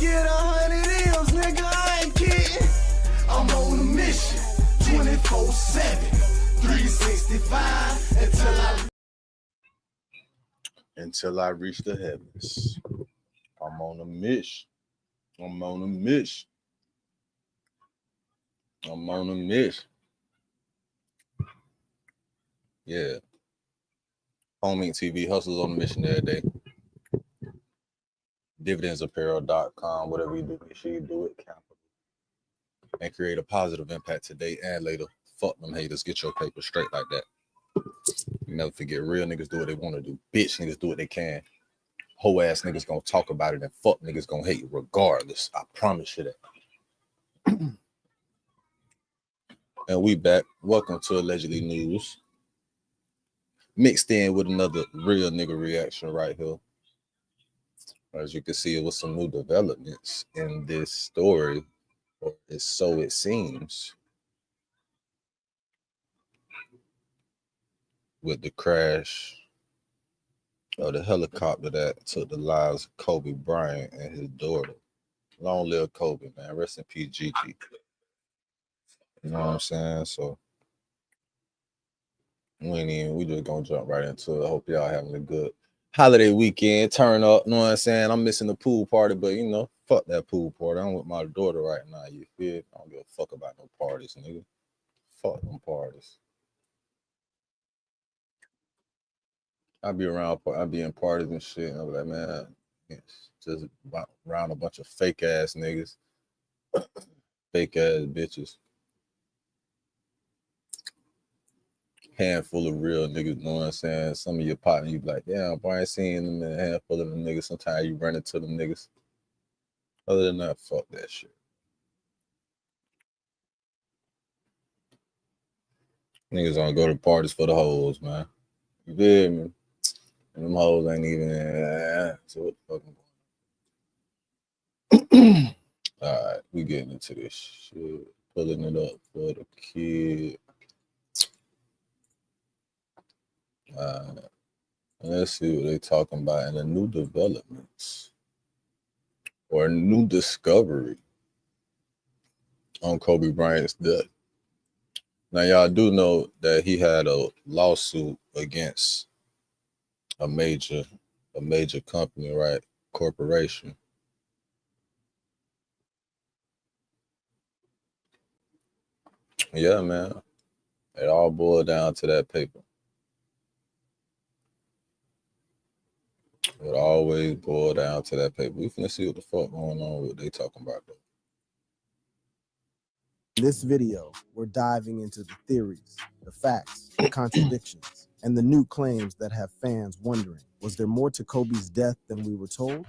get 100 M's, nigga, I ain't kidding. I'm on a mission, 24/7, 365, until I reach the heavens. I'm on a mission. I'm on a mission. I'm on a mission. Yeah. Homing TV hustles on a mission every day. Dividendsapparel.com. Whatever you do, make sure you do it capital and create a positive impact today and later. Fuck them haters. Get your paper straight like that. You never forget, real niggas do what they want to do. Bitch niggas do what they can. Whole ass niggas gonna talk about it and fuck niggas gonna hate you regardless. I promise you that. And we back. Welcome to Allegedly News. Mixed in with another real nigga reaction right here. As you can see, it was some new developments in this story, or so it seems, with the crash of the helicopter that took the lives of Kobe Bryant and his daughter. Long live Kobe, man. Rest in peace, Gigi. You know what I'm saying? So we just gonna jump right into it. I hope y'all having a good holiday weekend. Turn up, you know what I'm saying? I'm missing the pool party, but you know, fuck that pool party. I'm with my daughter right now, you feel? I don't give a fuck about no parties, nigga. Fuck them parties. I be in parties and shit, and I'm like, man, it's just around a bunch of fake ass niggas, fake ass bitches. Handful of real niggas, you know what I'm saying? Some of your partners, you be like, damn, boy, I ain't seen them in a handful of them niggas. Sometimes you run into them niggas. Other than that, fuck that shit. Niggas don't go to parties for the hoes, man. You feel me? And them hoes ain't even so what the fuck I'm going. Alright, we getting into this shit. Pulling it up for the kid. Let's see what they talking about in the new developments or new discovery on Kobe Bryant's death. Now, y'all do know that he had a lawsuit against a major company, right? Corporation. Yeah, man. It all boiled down to that paper. It always boiled down to that paper. We finna see what the fuck going on, what they talking about, though. In this video, we're diving into the theories, the facts, the contradictions, and the new claims that have fans wondering, was there more to Kobe's death than we were told?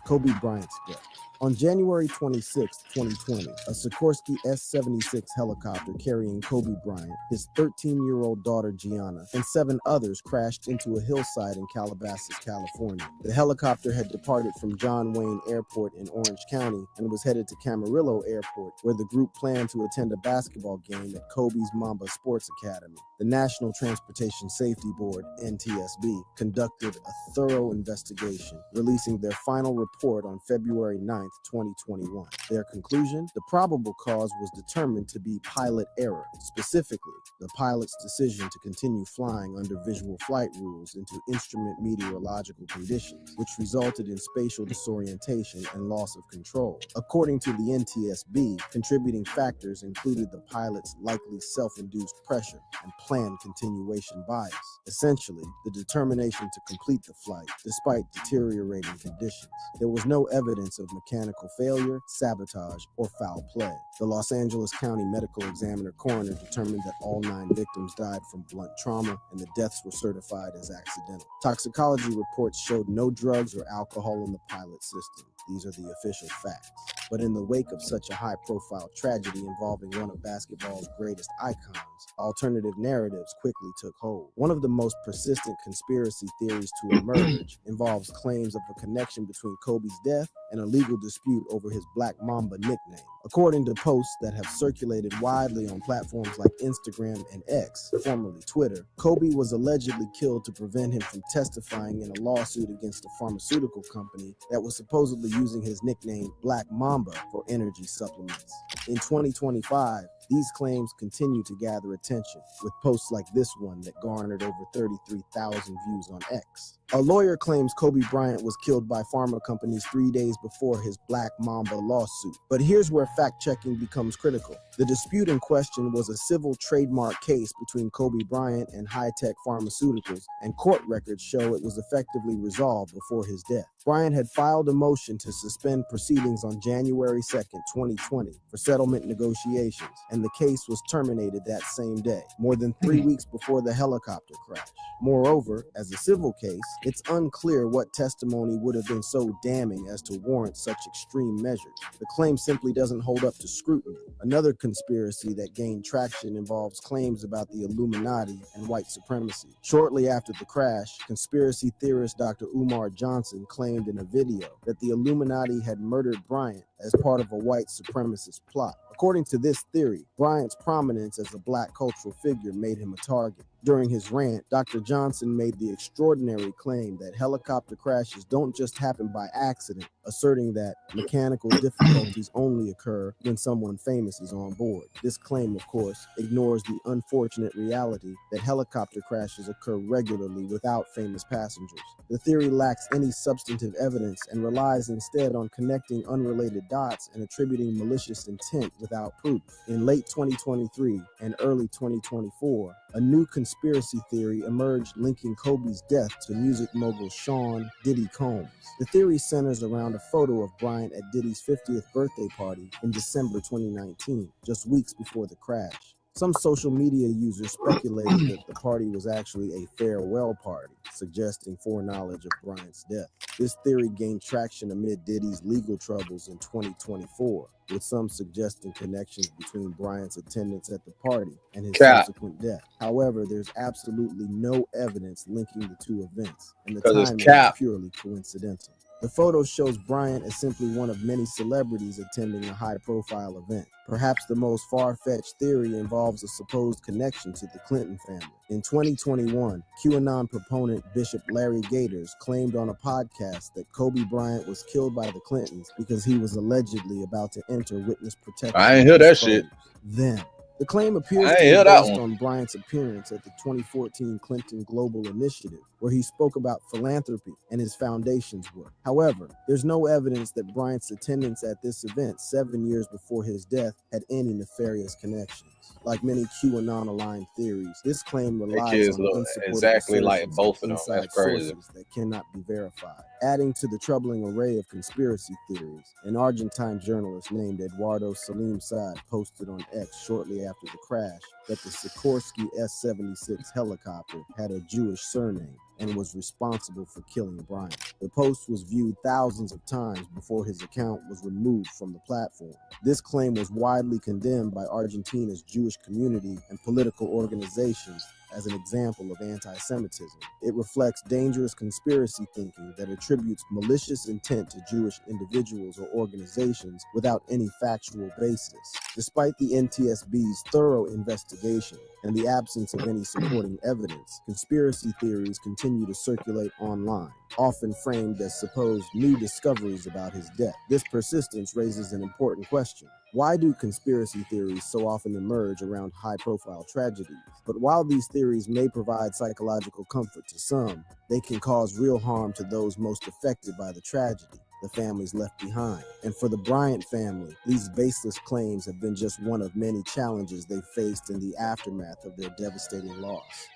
Kobe Bryant's death. On January 26, 2020, a Sikorsky S-76 helicopter carrying Kobe Bryant, his 13-year-old daughter Gianna, and 7 others crashed into a hillside in Calabasas, California. The helicopter had departed from John Wayne Airport in Orange County and was headed to Camarillo Airport, where the group planned to attend a basketball game at Kobe's Mamba Sports Academy. The National Transportation Safety Board, NTSB, conducted a thorough investigation, releasing their final report on February 9, 2021. Their conclusion: the probable cause was determined to be pilot error, specifically the pilot's decision to continue flying under visual flight rules into instrument meteorological conditions, which resulted in spatial disorientation and loss of control. According to the NTSB, contributing factors included the pilot's likely self-induced pressure and planned continuation bias. Essentially, the determination to complete the flight despite deteriorating conditions. There was no evidence of mechanical failure, sabotage, or foul play. The Los Angeles County Medical Examiner coroner determined that all 9 victims died from blunt trauma and the deaths were certified as accidental. Toxicology reports showed no drugs or alcohol in the pilot system. These are the official facts. But in the wake of such a high-profile tragedy involving one of basketball's greatest icons, alternative narratives quickly took hold. One of the most persistent conspiracy theories to emerge involves claims of a connection between Kobe's death and a legal dispute over his Black Mamba nickname. According to posts that have circulated widely on platforms like Instagram and X, formerly Twitter, Kobe was allegedly killed to prevent him from testifying in a lawsuit against a pharmaceutical company that was supposedly using his nickname Black Mamba for energy supplements. In 2025, these claims continue to gather attention, with posts like this one that garnered over 33,000 views on X. A lawyer claims Kobe Bryant was killed by pharma companies 3 days before his Black Mamba lawsuit. But here's where fact-checking becomes critical. The dispute in question was a civil trademark case between Kobe Bryant and High-Tech Pharmaceuticals, and court records show it was effectively resolved before his death. Bryant had filed a motion to suspend proceedings on January 2nd, 2020 for settlement negotiations, and the case was terminated that same day, more than 3 weeks before the helicopter crash. Moreover, as a civil case, it's unclear what testimony would have been so damning as to warrant such extreme measures. The claim simply doesn't hold up to scrutiny. Another conspiracy that gained traction involves claims about the Illuminati and white supremacy. Shortly after the crash, conspiracy theorist Dr. Umar Johnson claimed in a video that the Illuminati had murdered Bryant as part of a white supremacist plot. According to this theory, Bryant's prominence as a Black cultural figure made him a target. During his rant, Dr. Johnson made the extraordinary claim that helicopter crashes don't just happen by accident, asserting that mechanical difficulties only occur when someone famous is on board. This claim, of course, ignores the unfortunate reality that helicopter crashes occur regularly without famous passengers. The theory lacks any substantive evidence and relies instead on connecting unrelated dots and attributing malicious intent without proof. In late 2023 and early 2024, a new conspiracy theory emerged linking Kobe's death to music mogul Sean Diddy Combs. The theory centers around a photo of Bryant at Diddy's 50th birthday party in December 2019, just weeks before the crash. Some social media users speculated that the party was actually a farewell party, suggesting foreknowledge of Bryant's death. This theory gained traction amid Diddy's legal troubles in 2024, with some suggesting connections between Bryant's attendance at the party and his subsequent death. However, there's absolutely no evidence linking the two events, and the timing is purely coincidental. The photo shows Bryant as simply one of many celebrities attending a high-profile event. Perhaps the most far-fetched theory involves a supposed connection to the Clinton family. In 2021, QAnon proponent Bishop Larry Gators claimed on a podcast that Kobe Bryant was killed by the Clintons because he was allegedly about to enter witness protection. I ain't hear that shit. Then, the claim appears to be based on Bryant's appearance at the 2014 Clinton Global Initiative, where he spoke about philanthropy and his foundation's work. However, there's no evidence that Bryant's attendance at this event 7 years before his death had any nefarious connections. Like many QAnon-aligned theories, this claim relies on unsupported inside sources that cannot be verified. Adding to the troubling array of conspiracy theories, an Argentine journalist named Eduardo Salim Saad posted on X shortly after the crash that the Sikorsky S-76 helicopter had a Jewish surname and was responsible for killing Bryant. The post was viewed thousands of times before his account was removed from the platform. This claim was widely condemned by Argentina's Jewish community and political organizations as an example of anti-Semitism. It reflects dangerous conspiracy thinking that attributes malicious intent to Jewish individuals or organizations without any factual basis. Despite the NTSB's thorough investigation and the absence of any supporting evidence, conspiracy theories continue to circulate online, often framed as supposed new discoveries about his death. This persistence raises an important question. Why do conspiracy theories so often emerge around high-profile tragedies? But while these theories may provide psychological comfort to some, they can cause real harm to those most affected by the tragedy, the families left behind. And for the Bryant family, these baseless claims have been just one of many challenges they faced in the aftermath of their devastating loss,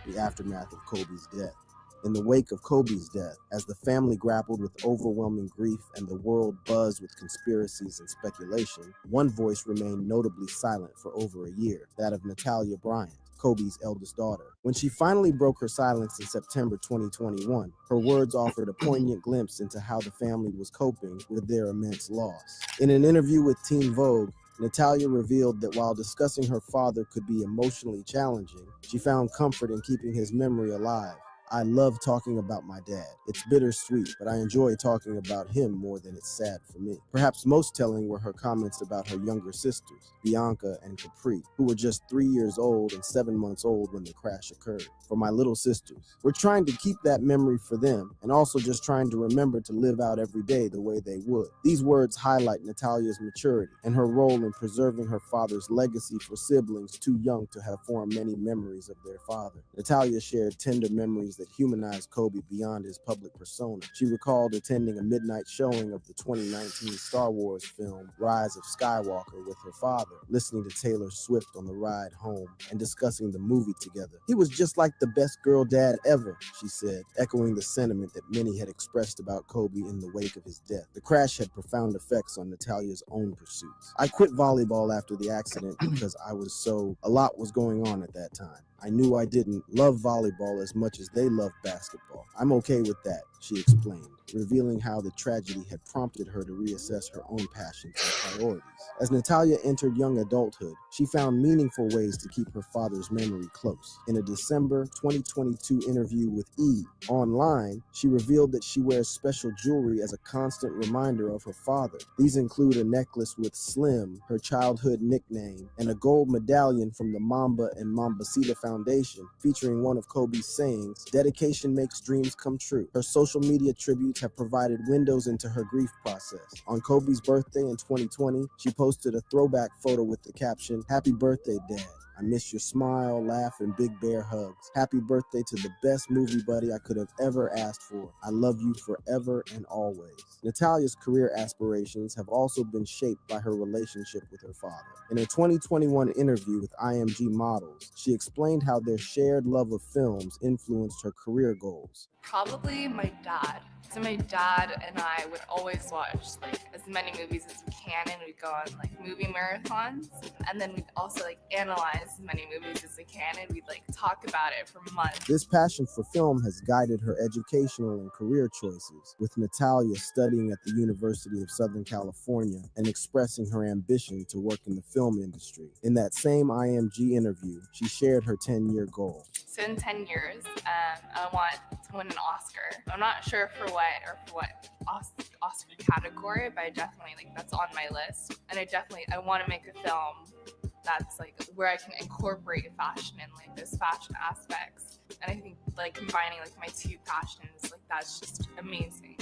the aftermath of Kobe's death. In the wake of Kobe's death, as the family grappled with overwhelming grief and the world buzzed with conspiracies and speculation, one voice remained notably silent for over a year, that of Natalia Bryant. Kobe's eldest daughter. When she finally broke her silence in September 2021, her words offered a poignant glimpse into how the family was coping with their immense loss. In an interview with Teen Vogue, Natalia revealed that while discussing her father could be emotionally challenging, she found comfort in keeping his memory alive. I love talking about my dad. It's bittersweet, but I enjoy talking about him more than it's sad for me. Perhaps most telling were her comments about her younger sisters, Bianca and Capri, who were just 3 years old and 7 months old when the crash occurred. For my little sisters, we're trying to keep that memory for them and also just trying to remember to live out every day the way they would. These words highlight Natalia's maturity and her role in preserving her father's legacy for siblings too young to have formed many memories of their father. Natalia shared tender memories that humanized Kobe beyond his public persona. She recalled attending a midnight showing of the 2019 Star Wars film Rise of Skywalker with her father, listening to Taylor Swift on the ride home, and discussing the movie together. He was just like the best girl dad ever, she said, echoing the sentiment that many had expressed about Kobe in the wake of his death. The crash had profound effects on Natalia's own pursuits. I quit volleyball after the accident because a lot was going on at that time. I knew I didn't love volleyball as much as they loved basketball. I'm okay with that, she explained, revealing how the tragedy had prompted her to reassess her own passions and priorities. As Natalia entered young adulthood, she found meaningful ways to keep her father's memory close. In a December 2022 interview with E! Online, she revealed that she wears special jewelry as a constant reminder of her father. These include a necklace with Slim, her childhood nickname, and a gold medallion from the Mamba and Mambacita Foundation, featuring one of Kobe's sayings, "Dedication makes dreams come true." Her social media tributes have provided windows into her grief process. On Kobe's birthday in 2020, she posted a throwback photo with the caption, "Happy birthday, Dad. I miss your smile, laugh, and big bear hugs. Happy birthday to the best movie buddy I could have ever asked for. I love you forever and always." Natalia's career aspirations have also been shaped by her relationship with her father. In a 2021 interview with IMG Models, she explained how their shared love of films influenced her career goals. Probably my dad. So my dad and I would always watch as many movies as we can, and we'd go on movie marathons, and then we'd also analyze as many movies as we can, and we'd talk about it for months. This passion for film has guided her educational and career choices, with Natalia studying at the University of Southern California and expressing her ambition to work in the film industry. In that same IMG interview, she shared her 10-year goal. So in 10 years, I want to win an Oscar. I'm not sure for what Oscar category, but I definitely that's on my list. And I want to make a film that's where I can incorporate fashion and those fashion aspects. And I think combining my two passions, that's just amazing.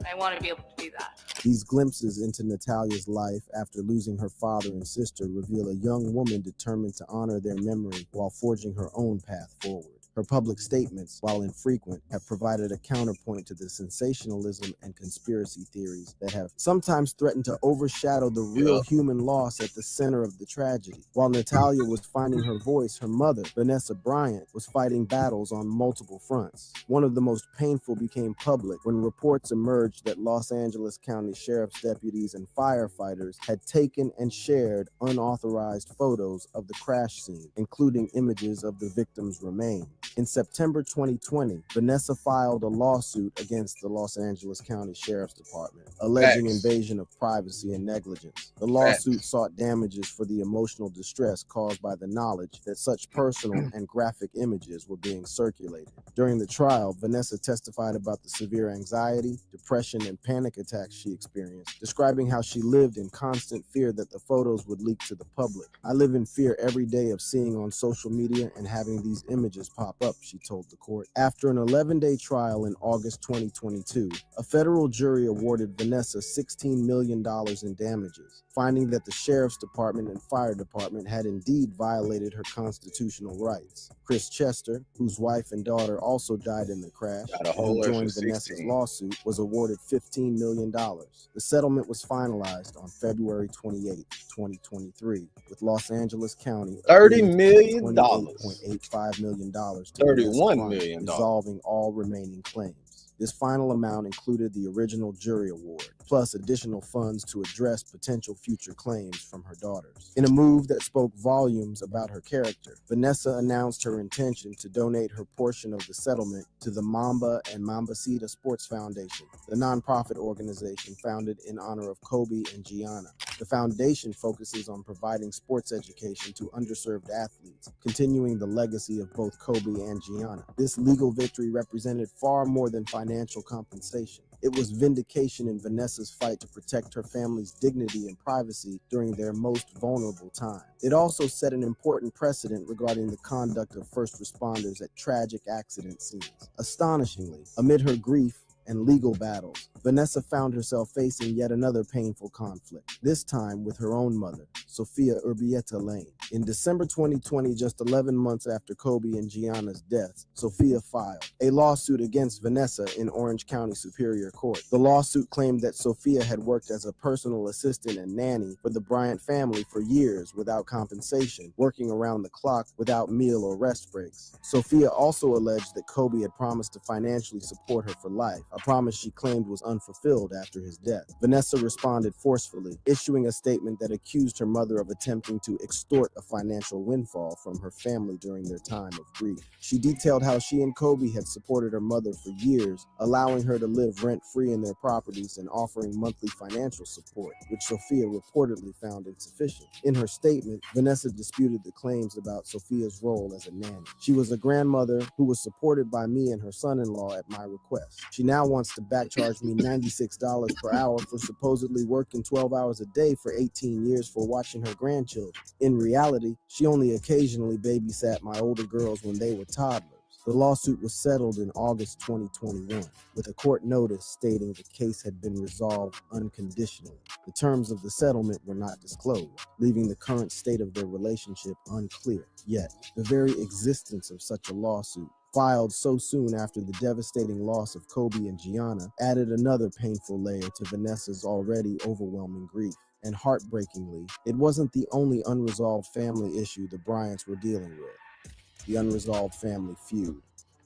I want to be able to do that. These glimpses into Natalia's life after losing her father and sister reveal a young woman determined to honor their memory while forging her own path forward. Her public statements, while infrequent, have provided a counterpoint to the sensationalism and conspiracy theories that have sometimes threatened to overshadow the real human loss at the center of the tragedy. While Natalia was finding her voice, her mother, Vanessa Bryant, was fighting battles on multiple fronts. One of the most painful became public when reports emerged that Los Angeles County Sheriff's deputies and firefighters had taken and shared unauthorized photos of the crash scene, including images of the victims' remains. In September 2020, Vanessa filed a lawsuit against the Los Angeles County Sheriff's Department, alleging invasion of privacy and negligence. The lawsuit sought damages for the emotional distress caused by the knowledge that such personal and graphic images were being circulated. During the trial, Vanessa testified about the severe anxiety, depression, and panic attacks she experienced, describing how she lived in constant fear that the photos would leak to the public. "I live in fear every day of seeing on social media and having these images pop up," she told the court. After an 11-day trial in August 2022, a federal jury awarded Vanessa $16 million in damages, finding that the Sheriff's Department and Fire Department had indeed violated her constitutional rights. Chris Chester, whose wife and daughter also died in the crash, and who joined Vanessa's lawsuit, was awarded $15 million. The settlement was finalized on February 28, 2023, with Los Angeles County $30 million. $28.85 million to $31 million. resolving all remaining claims. This final amount included the original jury award, plus additional funds to address potential future claims from her daughters. In a move that spoke volumes about her character, Vanessa announced her intention to donate her portion of the settlement to the Mamba and Mambacita Sports Foundation, the nonprofit organization founded in honor of Kobe and Gianna. The foundation focuses on providing sports education to underserved athletes, continuing the legacy of both Kobe and Gianna. This legal victory represented far more than financial compensation. It was vindication in Vanessa's fight to protect her family's dignity and privacy during their most vulnerable time. It also set an important precedent regarding the conduct of first responders at tragic accident scenes. Astonishingly, amid her grief and legal battles, Vanessa found herself facing yet another painful conflict, this time with her own mother, Sophia Urbieta Lane. In December 2020, just 11 months after Kobe and Gianna's deaths, Sophia filed a lawsuit against Vanessa in Orange County Superior Court. The lawsuit claimed that Sophia had worked as a personal assistant and nanny for the Bryant family for years without compensation, working around the clock without meal or rest breaks. Sophia also alleged that Kobe had promised to financially support her for life, a promise she claimed was unfulfilled after his death. Vanessa responded forcefully, issuing a statement that accused her mother of attempting to extort a financial windfall from her family during their time of grief. She detailed how she and Kobe had supported her mother for years, allowing her to live rent-free in their properties and offering monthly financial support, which Sophia reportedly found insufficient. In her statement, Vanessa disputed the claims about Sophia's role as a nanny. She was a grandmother who was supported by me and her son-in-law at my request. She now wants to backcharge me $96 per hour for supposedly working 12 hours a day for 18 years for watching her grandchildren. In reality, she only occasionally babysat my older girls when they were toddlers. The lawsuit was settled in August 2021, with a court notice stating the case had been resolved unconditionally. The terms of the settlement were not disclosed, leaving the current state of their relationship unclear. Yet, the very existence of such a lawsuit, filed so soon after the devastating loss of Kobe and Gianna, added another painful layer to Vanessa's already overwhelming grief. And heartbreakingly, it wasn't the only unresolved family issue the Bryants were dealing with: the unresolved family feud.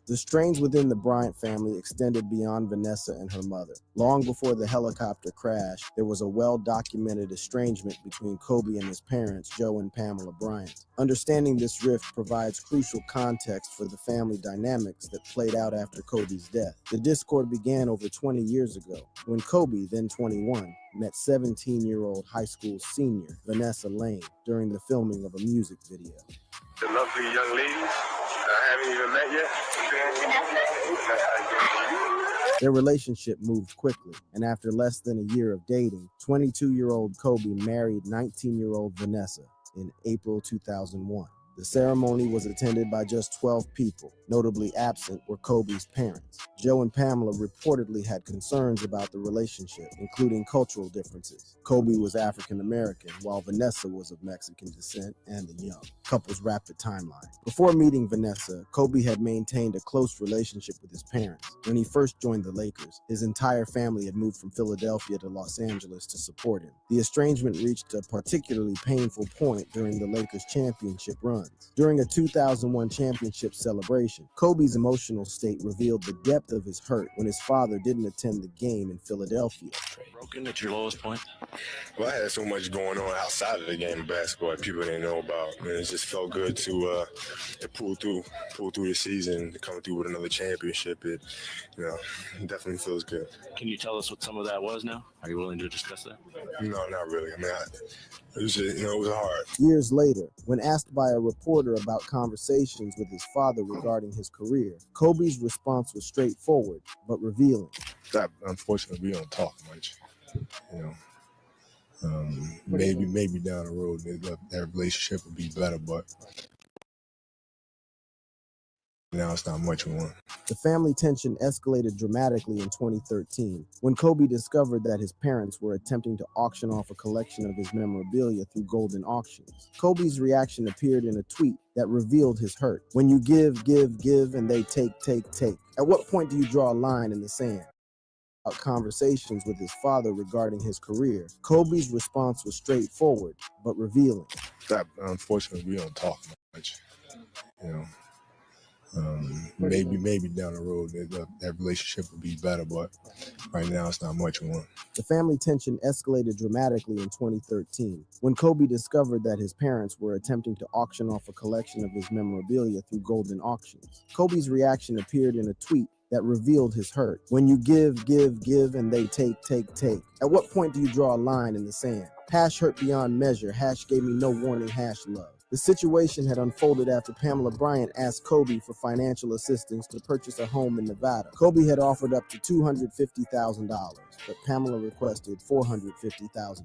The strains within the Bryant family extended beyond Vanessa and her mother. Long before the helicopter crash, there was a well-documented estrangement between Kobe and his parents, Joe and Pamela Bryant. Understanding this rift provides crucial context for the family dynamics that played out after Kobe's death. The discord began over 20 years ago, when Kobe, then 21, met 17-year-old high school senior Vanessa Lane during the filming of a music video. The lovely young ladies I haven't even met yet. Their relationship moved quickly, and after less than a year of dating, 22-year-old Kobe married 19-year-old Vanessa in April 2001. The ceremony was attended by just 12 people. Notably absent were Kobe's parents. Joe and Pamela reportedly had concerns about the relationship, including cultural differences. Kobe was African American, while Vanessa was of Mexican descent and the young. Couple's rapid timeline. Before meeting Vanessa, Kobe had maintained a close relationship with his parents. When he first joined the Lakers, his entire family had moved from Philadelphia to Los Angeles to support him. The estrangement reached a particularly painful point during the Lakers' championship run. During a 2001 championship celebration, Kobe's emotional state revealed the depth of his hurt when his father didn't attend the game in Philadelphia. Broken at your lowest point? Well, I had so much going on outside of the game of basketball that people didn't know about. And it just felt good to pull through the season, to come through with another championship. It definitely feels good. Can you tell us what some of that was now? Are you willing to discuss that? No, not really. I mean, it was just, it was hard. Years later, when asked by a reporter about conversations with his father regarding his career, Kobe's response was straightforward but revealing. Unfortunately, we don't talk much. Maybe down the road that relationship would be better, but now it's not much we want. The family tension escalated dramatically in 2013 when Kobe discovered that his parents were attempting to auction off a collection of his memorabilia through golden auctions. Kobe's reaction appeared in a tweet that revealed his hurt. When you give, and they take. At what point do you draw a line in the sand? Conversations with his father regarding his career, Kobe's response was straightforward but revealing. Unfortunately, we don't talk much. Maybe down the road that relationship would be better, but right now it's not much of one. The family tension escalated dramatically in 2013 when Kobe discovered that his parents were attempting to auction off a collection of his memorabilia through Golden Auctions. Kobe's reaction appeared in a tweet that revealed his hurt. When you give, and they take. At what point do you draw a line in the sand? Hash hurt beyond measure. Hash gave me no warning. Hash love. The situation had unfolded after Pamela Bryant asked Kobe for financial assistance to purchase a home in Nevada. Kobe had offered up to $250,000, but Pamela requested $450,000.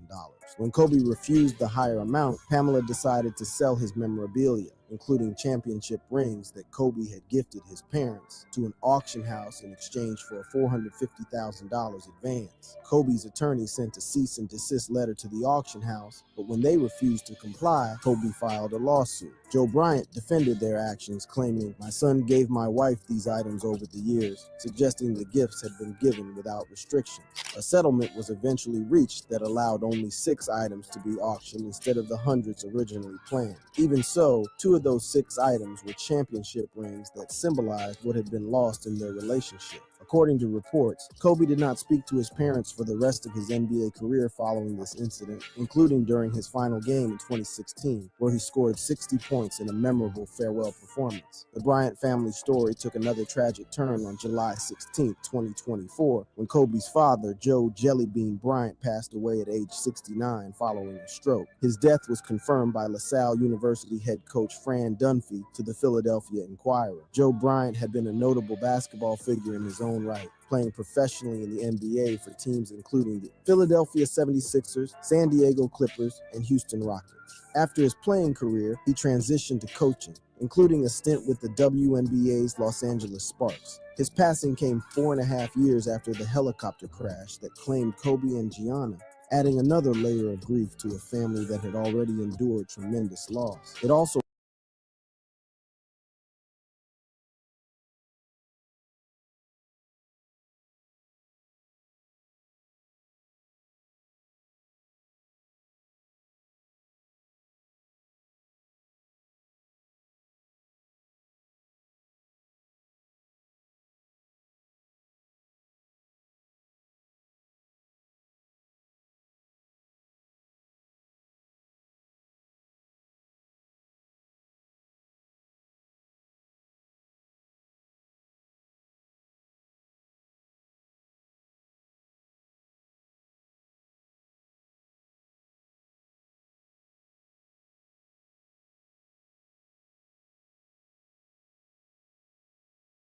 When Kobe refused the higher amount, Pamela decided to sell his memorabilia, including championship rings that Kobe had gifted his parents, to an auction house in exchange for a $450,000 advance. Kobe's attorney sent a cease and desist letter to the auction house, but when they refused to comply, Kobe filed a lawsuit. Joe Bryant defended their actions, claiming, "My son gave my wife these items over the years," suggesting the gifts had been given without restrictions. A settlement was eventually reached that allowed only 6 items to be auctioned instead of the hundreds originally planned. Even so, 2 of those 6 items were championship rings that symbolized what had been lost in their relationship. According to reports, Kobe did not speak to his parents for the rest of his NBA career following this incident, including during his final game in 2016, where he scored 60 points in a memorable farewell performance. The Bryant family story took another tragic turn on July 16, 2024, when Kobe's father, Joe Jellybean Bryant, passed away at age 69 following a stroke. His death was confirmed by LaSalle University head coach Fran Dunphy to the Philadelphia Inquirer. Joe Bryant had been a notable basketball figure in his own right, playing professionally in the NBA for teams including the Philadelphia 76ers, San Diego Clippers, and Houston Rockets. After his playing career, he transitioned to coaching, including a stint with the WNBA's Los Angeles Sparks. His passing came 4.5 years after the helicopter crash that claimed Kobe and Gianna, adding another layer of grief to a family that had already endured tremendous loss. It also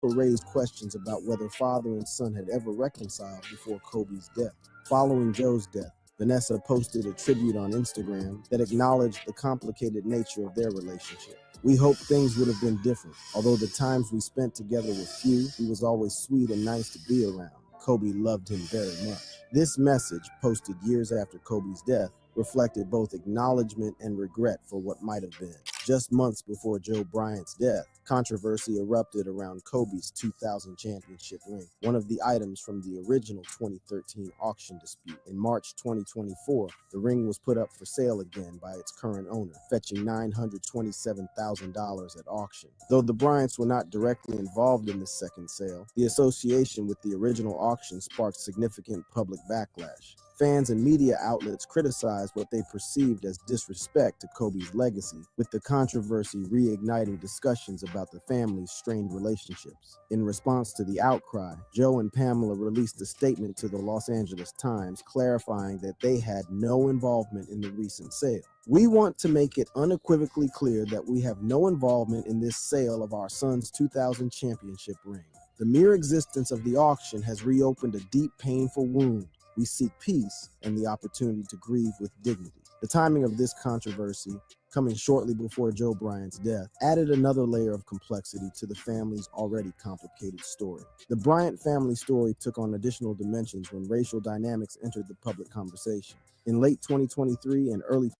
raised questions about whether father and son had ever reconciled before Kobe's death. Following Joe's death, Vanessa posted a tribute on Instagram that acknowledged the complicated nature of their relationship. "We hoped things would have been different. Although the times we spent together were few, he was always sweet and nice to be around. Kobe loved him very much." This message, posted years after Kobe's death, reflected both acknowledgement and regret for what might have been. Just months before Joe Bryant's death, controversy erupted around Kobe's 2000 championship ring, one of the items from the original 2013 auction dispute. In March 2024, the ring was put up for sale again by its current owner, fetching $927,000 at auction. Though the Bryants were not directly involved in this second sale, the association with the original auction sparked significant public backlash. Fans and media outlets criticized what they perceived as disrespect to Kobe's legacy, with the controversy reigniting discussions about the family's strained relationships. In response to the outcry, Joe and Pamela released a statement to the Los Angeles Times clarifying that they had no involvement in the recent sale. "We want to make it unequivocally clear that we have no involvement in this sale of our son's 2000 championship ring. The mere existence of the auction has reopened a deep, painful wound. We seek peace and the opportunity to grieve with dignity." The timing of this controversy, coming shortly before Joe Bryant's death, added another layer of complexity to the family's already complicated story. The Bryant family story took on additional dimensions when racial dynamics entered the public conversation. In late 2023 and early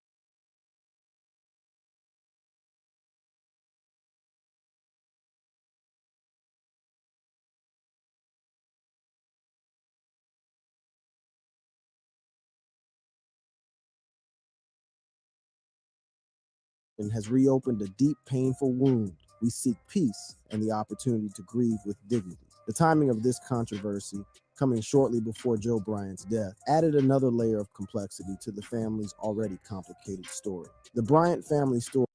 has reopened a deep, painful wound. We seek peace and the opportunity to grieve with dignity. The timing of this controversy, coming shortly before Joe Bryant's death, added another layer of complexity to the family's already complicated story. The Bryant family story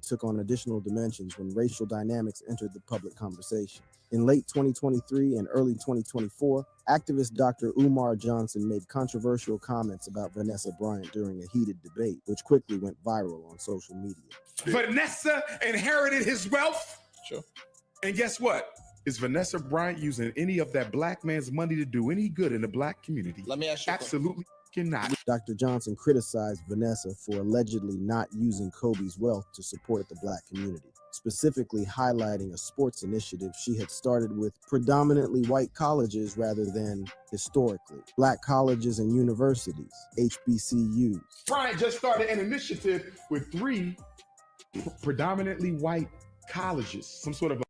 took on additional dimensions when racial dynamics entered the public conversation. In late 2023 and early 2024, activist Dr. Umar Johnson made controversial comments about Vanessa Bryant during a heated debate, which quickly went viral on social media. Vanessa inherited his wealth. Sure. And guess what? Is Vanessa Bryant using any of that black man's money to do any good in the black community? Let me ask you Absolutely cannot. Dr. Johnson criticized Vanessa for allegedly not using Kobe's wealth to support the black community, specifically highlighting a sports initiative she had started with predominantly white colleges rather than, historically, black colleges and universities, HBCUs. Bryant just started an initiative with 3 predominantly white colleges, some sort of a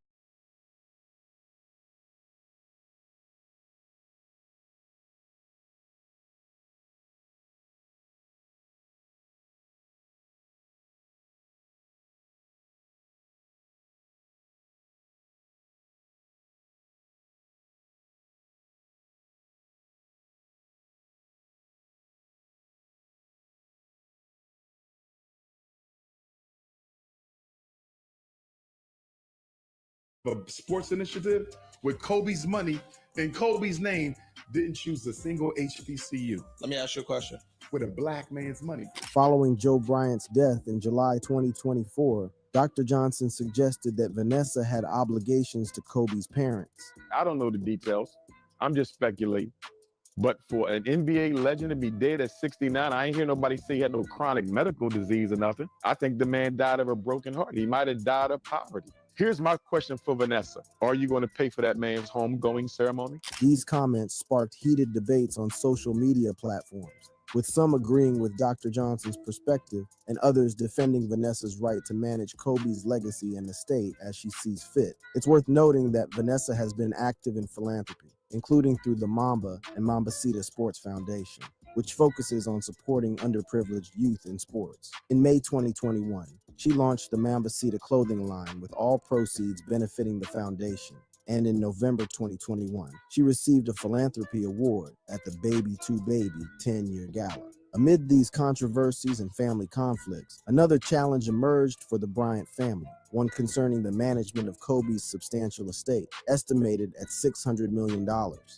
sports initiative with Kobe's money and Kobe's name, didn't choose a single HBCU Let me ask you a question. with a black man's money. Following Joe Bryant's death in July 2024, Dr. Johnson suggested that Vanessa had obligations to Kobe's parents. I don't know the details. I'm just speculating. But for an NBA legend to be dead at 69, I ain't hear nobody say he had no chronic medical disease or nothing. I think the man died of a broken heart. He might have died of poverty. Here's my question for Vanessa. Are you going to pay for that man's homegoing ceremony? These comments sparked heated debates on social media platforms, with some agreeing with Dr. Johnson's perspective and others defending Vanessa's right to manage Kobe's legacy and estate as she sees fit. It's worth noting that Vanessa has been active in philanthropy, including through the Mamba and Mambacita Sports Foundation, which focuses on supporting underprivileged youth in sports. In May 2021, she launched the Mambacita clothing line with all proceeds benefiting the foundation. And in November 2021, she received a philanthropy award at the Baby to Baby 10-year gala. Amid these controversies and family conflicts, another challenge emerged for the Bryant family, one concerning the management of Kobe's substantial estate, estimated at $600 million.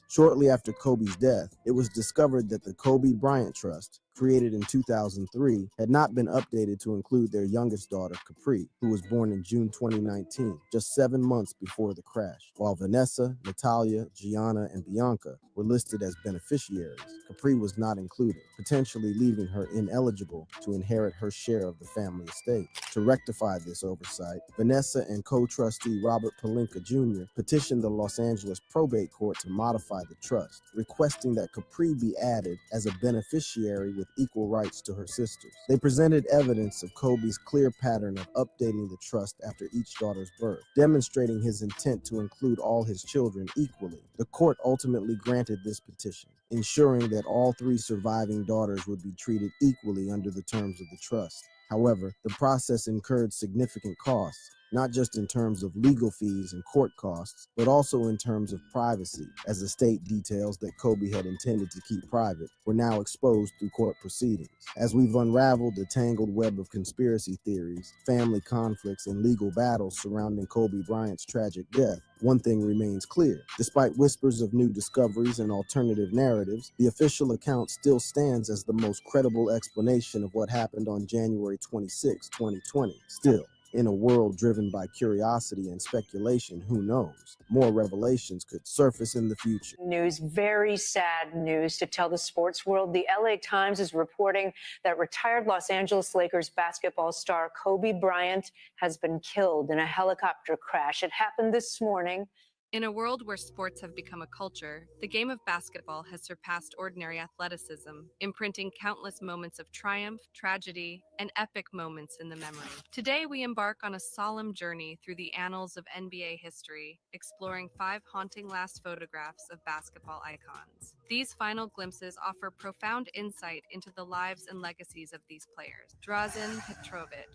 Shortly after Kobe's death, it was discovered that the Kobe Bryant Trust, created in 2003, had not been updated to include their youngest daughter, Capri, who was born in June 2019, just 7 months before the crash. While Vanessa, Natalia, Gianna, and Bianca were listed as beneficiaries, Capri was not included, potentially leaving her ineligible to inherit her share of the family estate. To rectify this oversight, Vanessa and co-trustee Robert Palinka Jr. petitioned the Los Angeles Probate Court to modify the trust, requesting that Capri be added as a beneficiary with equal rights to her sisters. They presented evidence of Kobe's clear pattern of updating the trust after each daughter's birth, demonstrating his intent to include all his children equally. The court ultimately granted this petition, ensuring that all 3 surviving daughters would be treated equally under the terms of the trust. However, the process incurred significant costs, not just in terms of legal fees and court costs, but also in terms of privacy, as estate details that Kobe had intended to keep private were now exposed through court proceedings. As we've unraveled the tangled web of conspiracy theories, family conflicts, and legal battles surrounding Kobe Bryant's tragic death, one thing remains clear. Despite whispers of new discoveries and alternative narratives, the official account still stands as the most credible explanation of what happened on January 26, 2020. Still, in a world driven by curiosity and speculation, who knows? More revelations could surface in the future. News, very sad news to tell the sports world. The LA Times is reporting that retired Los Angeles Lakers basketball star Kobe Bryant has been killed in a helicopter crash. It happened this morning In a world where sports have become a culture, the game of basketball has surpassed ordinary athleticism, imprinting countless moments of triumph, tragedy, and epic moments in the memory. Today, we embark on a solemn journey through the annals of NBA history, exploring 5 haunting last photographs of basketball icons. These final glimpses offer profound insight into the lives and legacies of these players. Drazen Petrovic.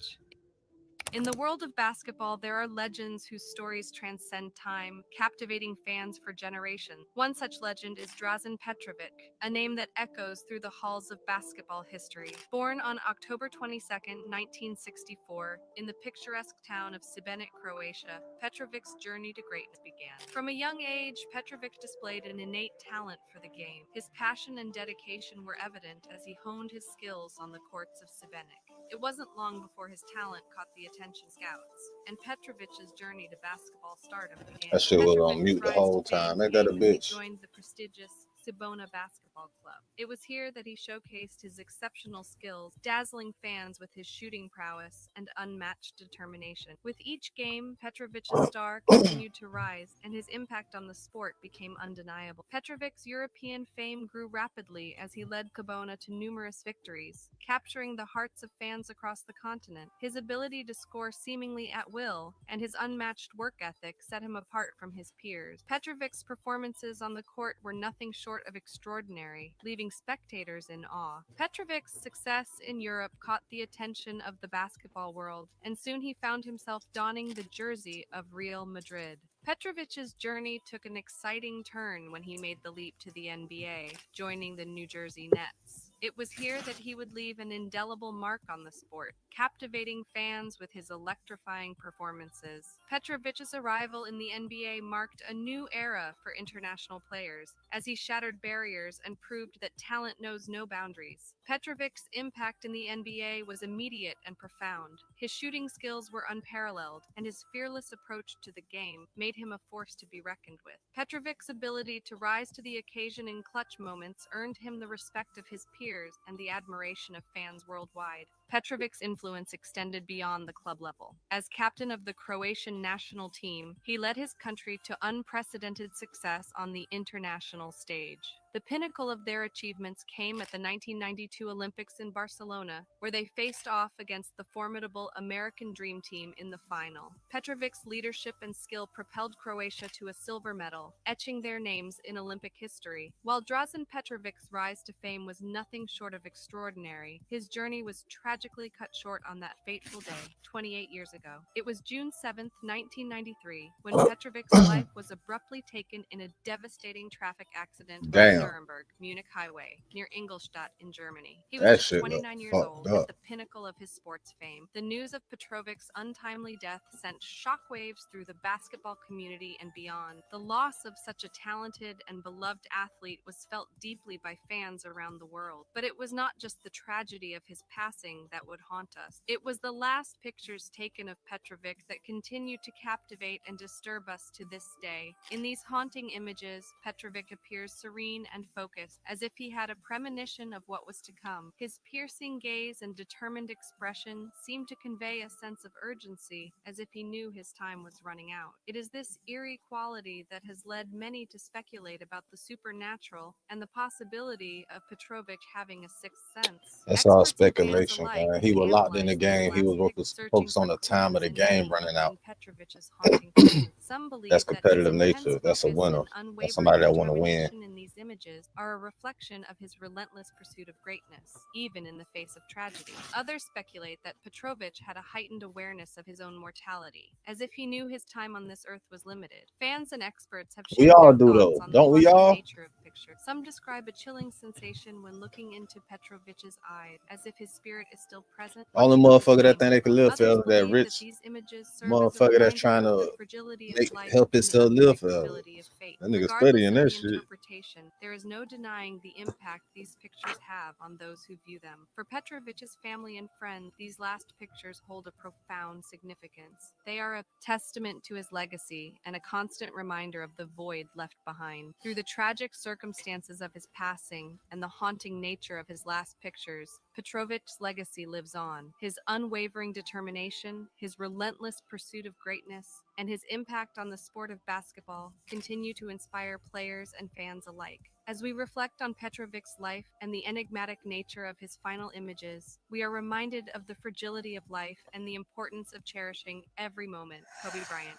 In the world of basketball, there are legends whose stories transcend time, captivating fans for generations. One such legend is Drazen Petrovic, a name that echoes through the halls of basketball history. Born on October 22, 1964, in the picturesque town of Šibenik, Croatia, Petrovic's journey to greatness began. From a young age, Petrovic displayed an innate talent for the game. His passion and dedication were evident as he honed his skills on the courts of Šibenik. It wasn't long before his talent caught the attention of scouts, and Petrovic's journey to basketball stardom began. That shit was on Petrovic's mute the rise whole to fame time. Ain't came that a when he bitch? joined the prestigious Cibona Basketball Club. It was here that he showcased his exceptional skills, dazzling fans with his shooting prowess and unmatched determination. With each game, Petrovic's star continued to rise, and his impact on the sport became undeniable. Petrovic's European fame grew rapidly as he led Cibona to numerous victories, capturing the hearts of fans across the continent. His ability to score seemingly at will and his unmatched work ethic set him apart from his peers. Petrovic's performances on the court were nothing short of extraordinary, leaving spectators in awe. Petrovic's success in Europe caught the attention of the basketball world, and soon he found himself donning the jersey of Real Madrid. Petrovic's journey took an exciting turn when he made the leap to the NBA, joining the New Jersey Nets. It was here that he would leave an indelible mark on the sport, captivating fans with his electrifying performances. Petrovic's arrival in the NBA marked a new era for international players, as he shattered barriers and proved that talent knows no boundaries. Petrovic's impact in the NBA was immediate and profound. His shooting skills were unparalleled, and his fearless approach to the game made him a force to be reckoned with. Petrovic's ability to rise to the occasion in clutch moments earned him the respect of his peers and the admiration of fans worldwide. Petrovic's influence extended beyond the club level. As captain of the Croatian national team, he led his country to unprecedented success on the international stage. The pinnacle of their achievements came at the 1992 Olympics in Barcelona, where they faced off against the formidable American Dream Team in the final. Petrovic's leadership and skill propelled Croatia to a silver medal, etching their names in Olympic history. While Drazen Petrovic's rise to fame was nothing short of extraordinary, his journey was tragically cut short on that fateful day, 28 years ago. It was June 7, 1993, when Petrovic's life was abruptly taken in a devastating traffic accident on Damn. Nuremberg, Munich Highway, near Ingolstadt in Germany. He That was just shit look 29 years fucked old, up. at the pinnacle of his sports fame. The news of Petrovic's untimely death sent shockwaves through the basketball community and beyond. The loss of such a talented and beloved athlete was felt deeply by fans around the world. But it was not just the tragedy of his passing that would haunt us. It was the last pictures taken of Petrovic that continue to captivate and disturb us to this day. In these haunting images, Petrovic appears serene and focused, as if he had a premonition of what was to come. His piercing gaze and determined expression seemed to convey a sense of urgency, as if he knew his time was running out. It is this eerie quality that has led many to speculate about the supernatural and the possibility of Petrovic having a sixth sense. That's all Experts and fans speculation, alike man. He was locked in the analyzed these game. He was last pics, focused searching on for the time of the clues and game meaning running out. in Petrovic's haunting presence. Some believe That's that his competitive intense nature. That's a focus winner. and That's unwavering somebody that want to win. determination in these images are a reflection of his relentless pursuit of greatness, even in the face of tragedy. Others speculate that Petrovic had a heightened awareness of his own mortality, as if he knew his time on this earth was limited. Fans and experts have We shared all their do thoughts though, on don't the we haunting all? nature of pictures. Some describe a chilling sensation when looking into Petrovic's eyes, as if his spirit is still present. Only watching his motherfucker that game think they can live Others forever, that believe that rich these images serve as a motherfucker that's reminder trying of the to fragility of life help and the himself live forever. unpredictability of fate. That nigga Regardless studying of that the shit. interpretation, there is no denying the impact these pictures have on those who view them. For Petrovic's family and friends, these last pictures hold a profound significance. They are a testament to his legacy and a constant reminder of the void left behind. Through the tragic circumstances of his passing and the haunting nature of his last pictures, Petrovic's legacy lives on. His unwavering determination, his relentless pursuit of greatness, and his impact on the sport of basketball continue to inspire players and fans alike. As we reflect on Petrovic's life and the enigmatic nature of his final images, we are reminded of the fragility of life and the importance of cherishing every moment. Kobe Bryant.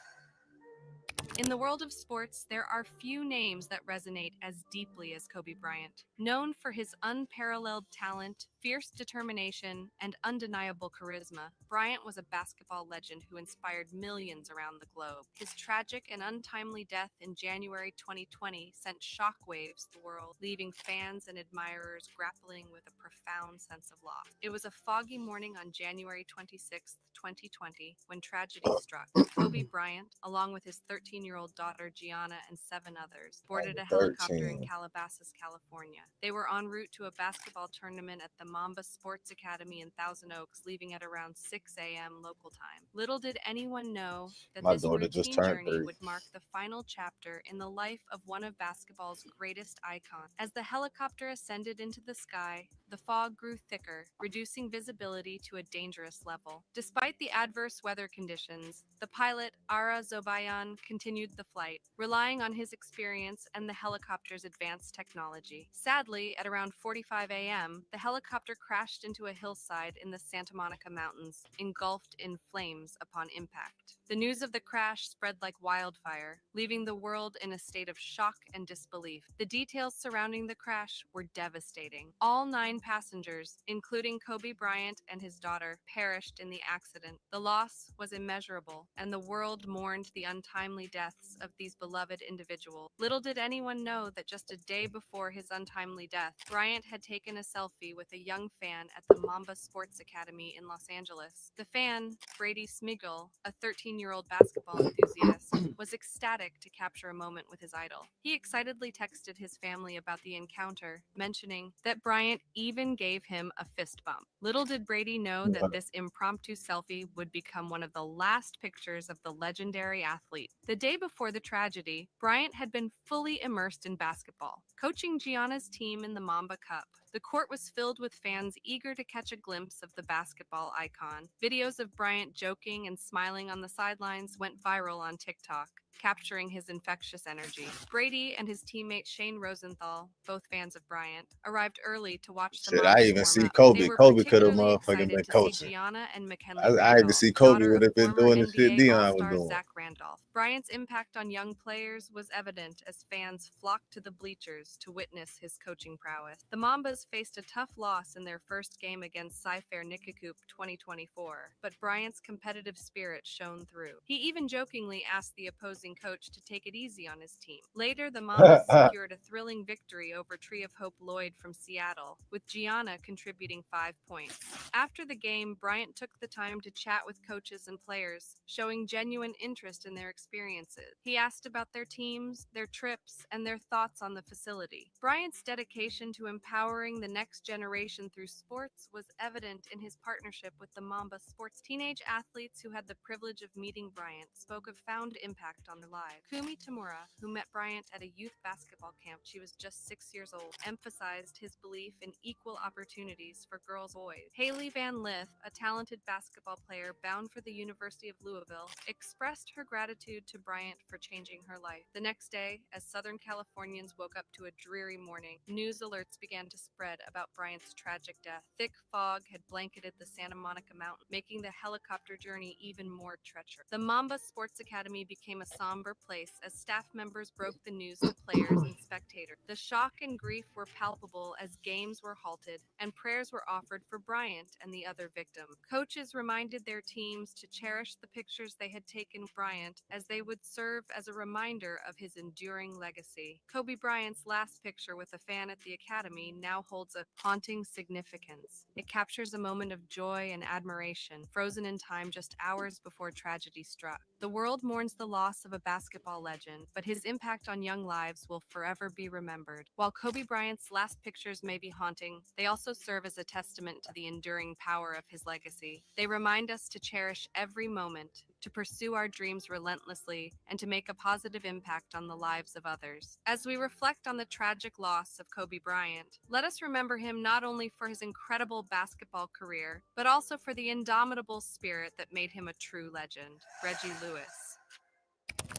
In the world of sports, there are few names that resonate as deeply as Kobe Bryant. Known for his unparalleled talent, fierce determination, and undeniable charisma, Bryant was a basketball legend who inspired millions around the globe. His tragic and untimely death in January 2020 sent shockwaves the world, leaving fans and admirers grappling with a profound sense of loss. It was a foggy morning on January 26, 2020, when tragedy struck. Kobe Bryant, along with his 13-year-old daughter Gianna and 7 others, boarded a helicopter in 13. Calabasas, California. They were en route to a basketball tournament at the Mamba Sports Academy in Thousand Oaks, leaving at around 6 a.m. local time. Little did anyone know that My this daughter just routine turned journey 3. would mark the final chapter in the life of one of basketball's greatest icons. As the helicopter ascended into the sky, the fog grew thicker, reducing visibility to a dangerous level. Despite the adverse weather conditions, the pilot, Ara Zobayan, continued the flight, relying on his experience and the helicopter's advanced technology. Sadly, at around 4:45 a.m., the helicopter crashed into a hillside in the Santa Monica Mountains, engulfed in flames upon impact. The news of the crash spread like wildfire, leaving the world in a state of shock and disbelief. The details surrounding the crash were devastating. All 9 passengers, including Kobe Bryant and his daughter, perished in the accident. The loss was immeasurable, and the world mourned the untimely deaths of these beloved individuals. Little did anyone know that just a day before his untimely death, Bryant had taken a selfie with a young fan at the Mamba Sports Academy in Los Angeles. The fan, Brady Smigel, a 13-year-old basketball enthusiast, was ecstatic to capture a moment with his idol. He excitedly texted his family about the encounter, mentioning that Bryant even gave him a fist bump. Little did Brady know that this impromptu selfie would become one of the last pictures of the legendary athlete. The day before the tragedy, Bryant had been fully immersed in basketball, coaching Gianna's team in the Mamba Cup. The court was filled with fans eager to catch a glimpse of the basketball icon. Videos of Bryant joking and smiling on the sidelines went viral on TikTok, capturing his infectious energy. Brady and his teammate Shane Rosenthal, both fans of Bryant, arrived early to watch the Shit, I Mamba even warm see up. Kobe. They were Kobe could have particularly motherfucking been excited to see coaching. Gianna and McKinley I even Randolph, see Kobe daughter would have of been former doing the shit NBA Dion was All-Star doing. Zach Randolph. Bryant's impact on young players was evident as fans flocked to the bleachers to witness his coaching prowess. The Mambas faced a tough loss in their first game against Cy-Fair Nikkakoop 2024, but Bryant's competitive spirit shone through. He even jokingly asked the opposing coach to take it easy on his team. Later, the Mambas secured a thrilling victory over Tree of Hope Lloyd from Seattle, with Gianna contributing 5 points. After the game, Bryant took the time to chat with coaches and players, showing genuine interest in their experiences. He asked about their teams, their trips, and their thoughts on the facility. Bryant's dedication to empowering the next generation through sports was evident in his partnership with the Mamba Sports. Teenage athletes who had the privilege of meeting Bryant spoke of profound impact on their lives. Kumi Tamura, who met Bryant at a youth basketball camp, she was just 6 years old, emphasized his belief in equal opportunities for girls and boys. Haley Van Lith, a talented basketball player bound for the University of Louisville, expressed her gratitude to Bryant for changing her life. The next day, as Southern Californians woke up to a dreary morning, news alerts began to spread about Bryant's tragic death. Thick fog had blanketed the Santa Monica Mountain, making the helicopter journey even more treacherous. The Mamba Sports Academy became a somber place as staff members broke the news to players and spectators. The shock and grief were palpable as games were halted and prayers were offered for Bryant and the other victims. Coaches reminded their teams to cherish the pictures they had taken with Bryant, as they would serve as a reminder of his enduring legacy. Kobe Bryant's last picture with a fan at the academy now holds a haunting significance. It captures a moment of joy and admiration, frozen in time just hours before tragedy struck. The world mourns the loss of a basketball legend, but his impact on young lives will forever be remembered. While Kobe Bryant's last pictures may be haunting, they also serve as a testament to the enduring power of his legacy. They remind us to cherish every moment, to pursue our dreams relentlessly, and to make a positive impact on the lives of others. As we reflect on the tragic loss of Kobe Bryant, let us remember him not only for his incredible basketball career, but also for the indomitable spirit that made him a true legend. Reggie Lewis.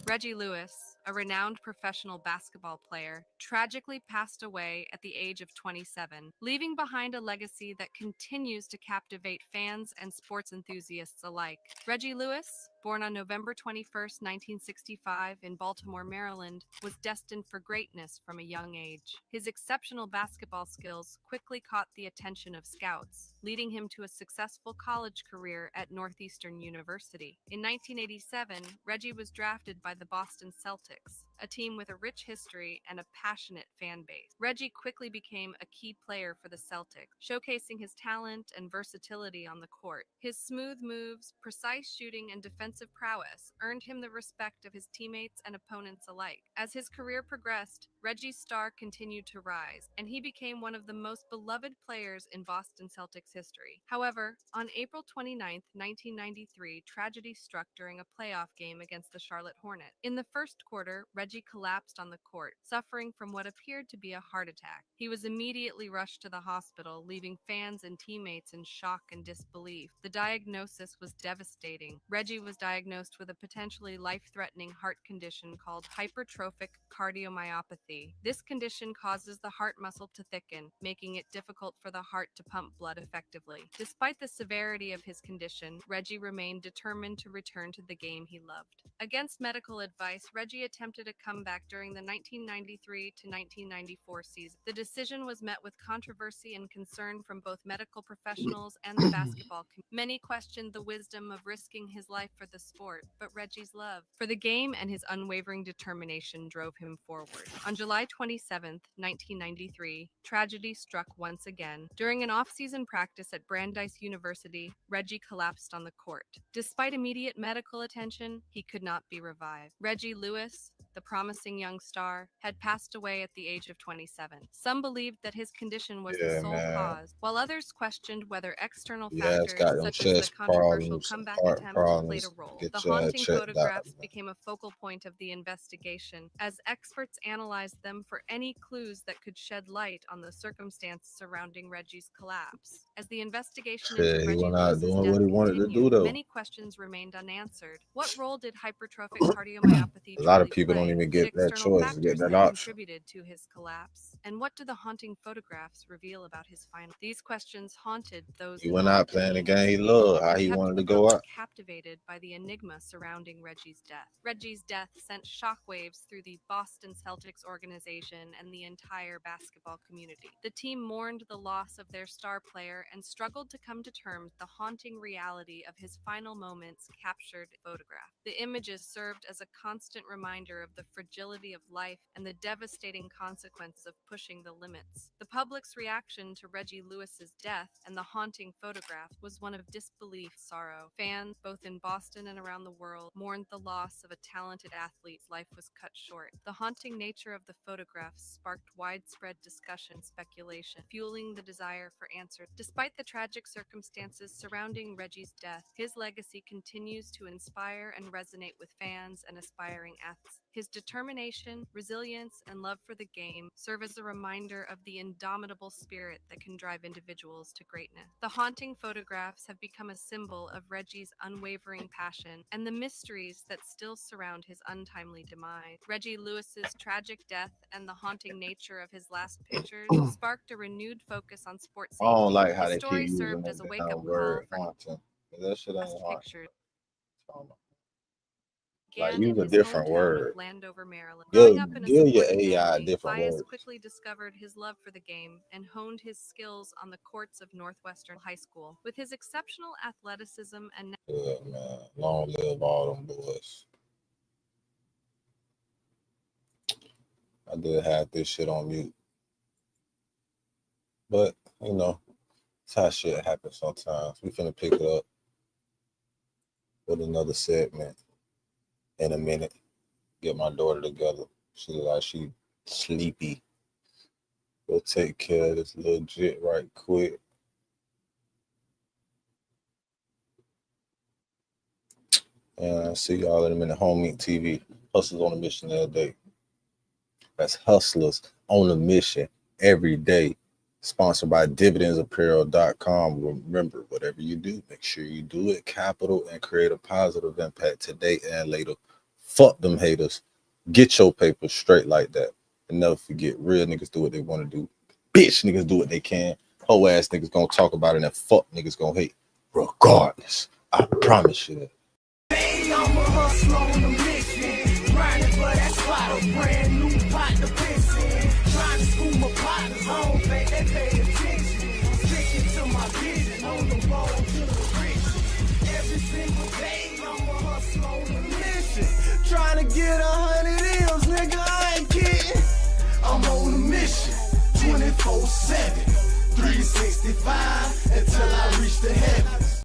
Reggie Lewis, a renowned professional basketball player, tragically passed away at the age of 27, leaving behind a legacy that continues to captivate fans and sports enthusiasts alike. Reggie Lewis, born on November 21st, 1965 in Baltimore, Maryland, was destined for greatness from a young age. His exceptional basketball skills quickly caught the attention of scouts, leading him to a successful college career at Northeastern University. In 1987, Reggie was drafted by the Boston Celtics, a team with a rich history and a passionate fan base. Reggie quickly became a key player for the Celtics, showcasing his talent and versatility on the court. His smooth moves, precise shooting, and defensive prowess earned him the respect of his teammates and opponents alike. As his career progressed, Reggie's star continued to rise, and he became one of the most beloved players in Boston Celtics history. However, on April 29, 1993, tragedy struck during a playoff game against the Charlotte Hornets. In the first quarter, Reggie collapsed on the court, suffering from what appeared to be a heart attack. He was immediately rushed to the hospital, leaving fans and teammates in shock and disbelief. The diagnosis was devastating. Reggie was diagnosed with a potentially life-threatening heart condition called hypertrophic cardiomyopathy. This condition causes the heart muscle to thicken, making it difficult for the heart to pump blood effectively. Despite the severity of his condition, Reggie remained determined to return to the game he loved. Against medical advice, Reggie attempted a comeback during the 1993 to 1994 season. The decision was met with controversy and concern from both medical professionals and the basketball community. Many questioned the wisdom of risking his life for the sport, but Reggie's love for the game and his unwavering determination drove him forward. On July 27, 1993, tragedy struck once again. During an off-season practice at Brandeis University, Reggie collapsed on the court. Despite immediate medical attention, he could not be revived. Reggie Lewis, the promising young star, had passed away at the age of 27. Some believed that his condition was the Yeah, sole man. cause, while others questioned whether external Yeah, it's factors got them such as the chest controversial problems, comeback heart attempt played problems. a role. Get The your haunting checked out, photographs man. became a focal point of the investigation, as experts analyzed them for any clues that could shed light on the circumstances surrounding Reggie's collapse. As the investigation into Yeah, he Reggie went out Lewis's doing death what he wanted to do, continued, though. many questions remained unanswered. What role did hypertrophic cardiomyopathy A lot of truly people don't play? even Did get that external choice, get factors that that option. contributed to his collapse? And what do the haunting photographs reveal about his final? These questions haunted those He who went loved out him playing the deeply game he loved, how and he kept wanted the to go public out. captivated by the enigma surrounding Reggie's death. Reggie's death sent shockwaves through the Boston Celtics organization and the entire basketball community. The team mourned the loss of their star player and struggled to come to terms with the haunting reality of his final moments captured in photograph. The images served as a constant reminder of the fragility of life and the devastating consequences of pushing the limits. The public's reaction to Reggie Lewis's death and the haunting photograph was one of disbelief, sorrow. Fans, both in Boston and around the world, mourned the loss of a talented athlete's life was cut short. The haunting nature of the photographs sparked widespread discussion and speculation, fueling the desire for answers. Despite the tragic circumstances surrounding Reggie's death, his legacy continues to inspire and resonate with fans and aspiring athletes. His determination, resilience, and love for the game serve as a reminder of the indomitable spirit that can drive individuals to greatness. The haunting photographs have become a symbol of Reggie's unwavering passion and the mysteries that still surround his untimely demise. Reggie Lewis's tragic death and the haunting nature of his last pictures sparked a renewed focus on sports I safety. don't like how The they keep story using served that as a damn wake-up call word for haunting. That shit ain't last haunting. pictures. Like, Began use in a his different hometown word. of Landover, Maryland. Give Growing up in a your supportive AI a family, different Bias word. quickly discovered his love for the game and honed his skills on the courts of Northwestern High School. With his exceptional athleticism and Yeah, man. Long live all them boys. I did have this shit on mute. But, you know, it's how shit happens sometimes. We finna pick it up with another segment. in a minute. Get my daughter together. She look like she sleepy. Go take care of this little jit right quick. And see y'all in a minute. Home Meat TV. Hustlers on a mission every day. That's Hustlers on a mission every day. Sponsored by dividendsapparel.com. Remember, whatever you do, make sure you do it capital and create a positive impact today and later. Fuck them haters. Get your paper straight like that. And never forget, real niggas do what they want to do. Bitch niggas do what they can. Hoe ass niggas gonna talk about it and fuck niggas gonna hate. Regardless. I promise you that. Hey, I'm a hustler on a mission. Grinding for that spot, a brand new pot to piss in. Trying to school my partners home, they pay attention. Sticking to my vision on the road to the riches. Every single day, I'm a hustler on a mission. Trying to get 100 M's, nigga, I ain't kidding. I'm on a mission, 24/7, 365 until I reach the heavens.